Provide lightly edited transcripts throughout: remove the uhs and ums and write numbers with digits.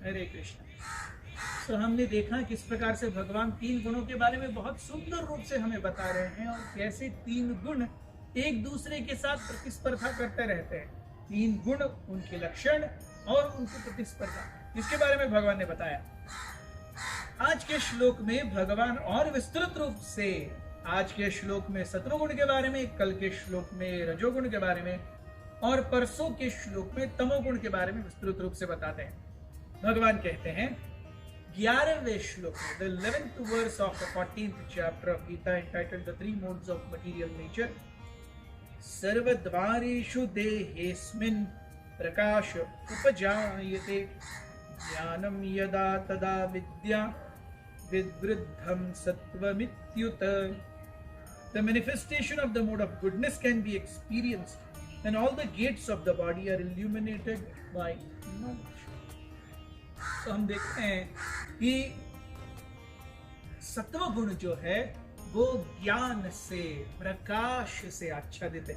हरे कृष्ण। तो हमने देखा किस प्रकार से भगवान तीन गुणों के बारे में बहुत सुंदर रूप से हमें बता रहे हैं और कैसे तीन गुण एक दूसरे के साथ प्रतिस्पर्धा करते रहते हैं। तीन गुण, उनके लक्षण और उनकी प्रतिस्पर्धा, इसके बारे में भगवान ने बताया। आज के श्लोक में भगवान और विस्तृत रूप से, आज के श्लोक में सत्वगुण के बारे में, कल के श्लोक में रजोगुण के बारे में और परसों के श्लोक में तमोगुण के बारे में विस्तृत रूप से बताते हैं। भगवान कहते हैं 11वें श्लोक में, the 11th verse of the 14th chapter of Gita entitled the three modes of material nature, सर्वद्वारेषु देहेऽस्मिन् प्रकाश उपजायते ज्ञानं यदा तदा विद्या विवृद्धं सत्त्वमित्युत। The manifestation of the mode of goodness can be experienced when all the gates of the body are illuminated by knowledge. तो हम देखते हैं कि सत्व गुण जो है वो ज्ञान से, प्रकाश से आच्छादित है।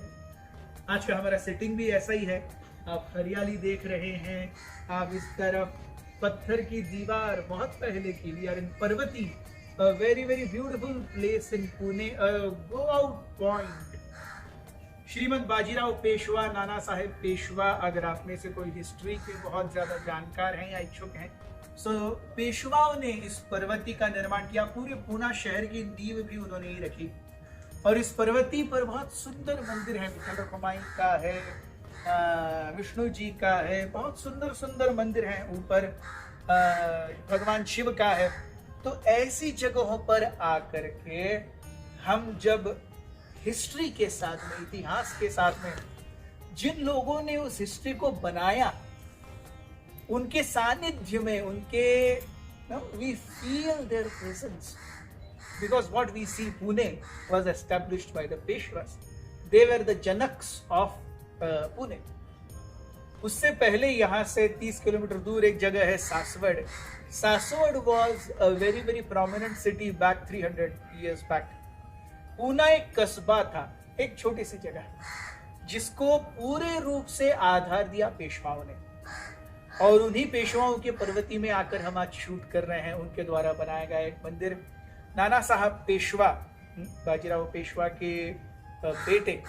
आज का हमारा सेटिंग भी ऐसा ही है। आप हरियाली देख रहे हैं, आप इस तरफ पत्थर की दीवार बहुत पहले की, we are in Parvati, a very very beautiful place in Pune, a go out point। Shrimad Bajirao Peshwa, Nana Saheb Peshwa, अगर आप में से कोई हिस्ट्री के बहुत ज्यादा जानकार हैं या इच्छुक हैं, सो पेशवाओं ने इस पर्वती का निर्माण किया। पूरे पूना शहर की नींव भी उन्होंने ही रखी और इस पर्वती पर बहुत सुंदर मंदिर है। विठल रखुमाई का है, विष्णु जी का है, बहुत सुंदर सुंदर मंदिर हैं। ऊपर भगवान शिव का है। तो ऐसी जगहों पर आकर के हम जब हिस्ट्री के साथ में, इतिहास के साथ में, जिन लोगों ने उस हिस्ट्री को बनाया उनके सानिध्य में, उनके we feel their presence because what we see Pune was established by the Peshwas. They were the Janaks of Pune. उससे पहले यहाँ से 30 किलोमीटर दूर एक जगह है Saswad. Saswad was a very very prominent city back 300 years back. Poona एक कस्बा था, एक छोटी सी जगह जिसको पूरे रूप से आधार दिया पेशवाओं ने। और उन्हीं पेशवाओं के पर्वती में आकर हम आज शूट कर रहे हैं। उनके द्वारा बनाया गया एक मंदिर, नाना साहब पेशवा, बाजीराव पेशवा के बेटे,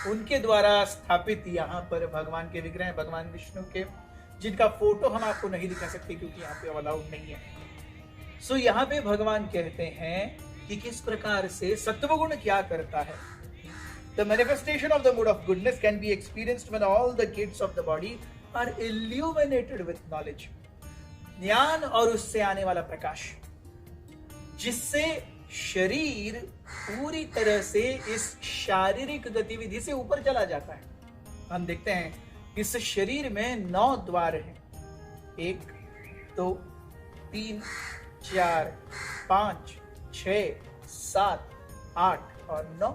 उनके द्वारा स्थापित यहाँ पर भगवान के विग्रह, भगवान विष्णु के, जिनका फोटो हम आपको नहीं दिखा सकते क्योंकि यहाँ पे अलाउड नहीं है। सो यहाँ पे भगवान कहते हैं कि किस प्रकार से सत्वगुण क्या करता है। The manifestation of the mood of goodness can be experienced when all the gates of the body are illuminated with knowledge. ज्ञान और उससे आने वाला प्रकाश, जिससे शरीर पूरी तरह से इस शारीरिक गतिविधि से ऊपर चला जाता है। हम देखते हैं इस शरीर में 9 द्वार हैं, 1 2 3 4 5 6 7 8 और 9।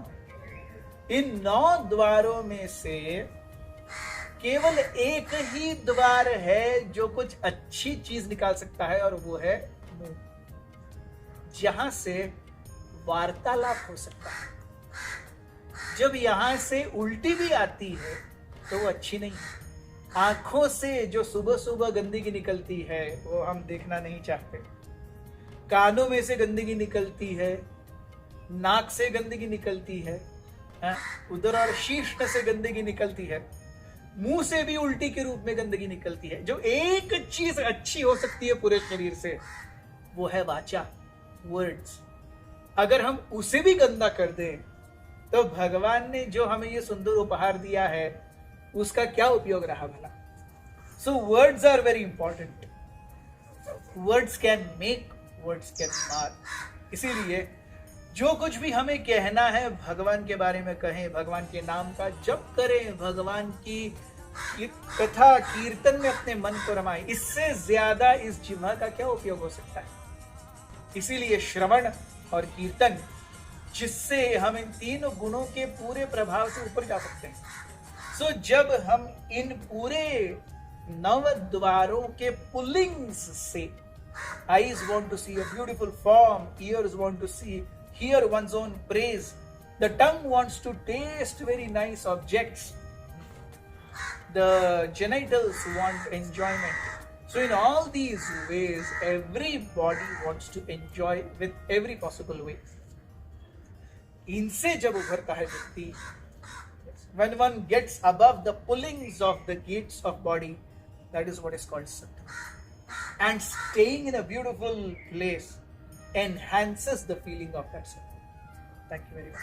इन 9 द्वारों में से केवल एक ही द्वार है जो कुछ अच्छी चीज निकाल सकता है और वो है मुंह, जहां से वार्तालाप हो सकता है। जब यहां से उल्टी भी आती है तो वो अच्छी नहीं है। आंखों से जो सुबह सुबह गंदगी निकलती है वो हम देखना नहीं चाहते। कानों में से गंदगी निकलती है, नाक से गंदगी निकलती है, उदर और शीर्ष से गंदगी निकलती है, मुंह से भी उल्टी के रूप में गंदगी निकलती है। जो एक चीज अच्छी हो सकती है पूरे शरीर से वो है वाचा, वर्ड्स। अगर हम उसे भी गंदा कर दें तो भगवान ने जो हमें ये सुंदर उपहार दिया है उसका क्या उपयोग रहा भला। So words are very important. Words can make, words can mar. इसीलिए जो कुछ भी हमें कहना है भगवान के बारे में कहें, भगवान के नाम का जप करें, भगवान की कथा कीर्तन में अपने मन को रमाएं। इससे ज्यादा इस जिह्वा का क्या उपयोग हो सकता है। इसीलिए श्रवण और कीर्तन, जिससे हम इन 3 गुणों के पूरे प्रभाव से ऊपर जा सकते हैं। सो जब हम इन पूरे 9 द्वारों के पुल्लिंग्स से, eyes want to see a beautiful form, ears want to hear one's own praise, the tongue wants to taste very nice objects, the genitals want enjoyment, So in all these ways, everybody wants to enjoy with every possible way. इनसे जब उभरता है व्यक्ति, when one gets above the pullings of the gates of body, that is what is called sati. And staying in a beautiful place enhances the feeling of that sati. Thank you very much.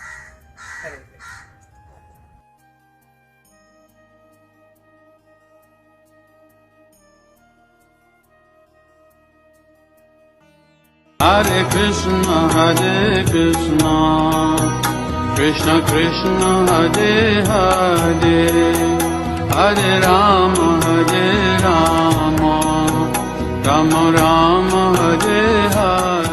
Hare Krishna. Hare Krishna, Krishna Krishna, Hare Hare, Hare Rama, Rama Rama, Hare Hare.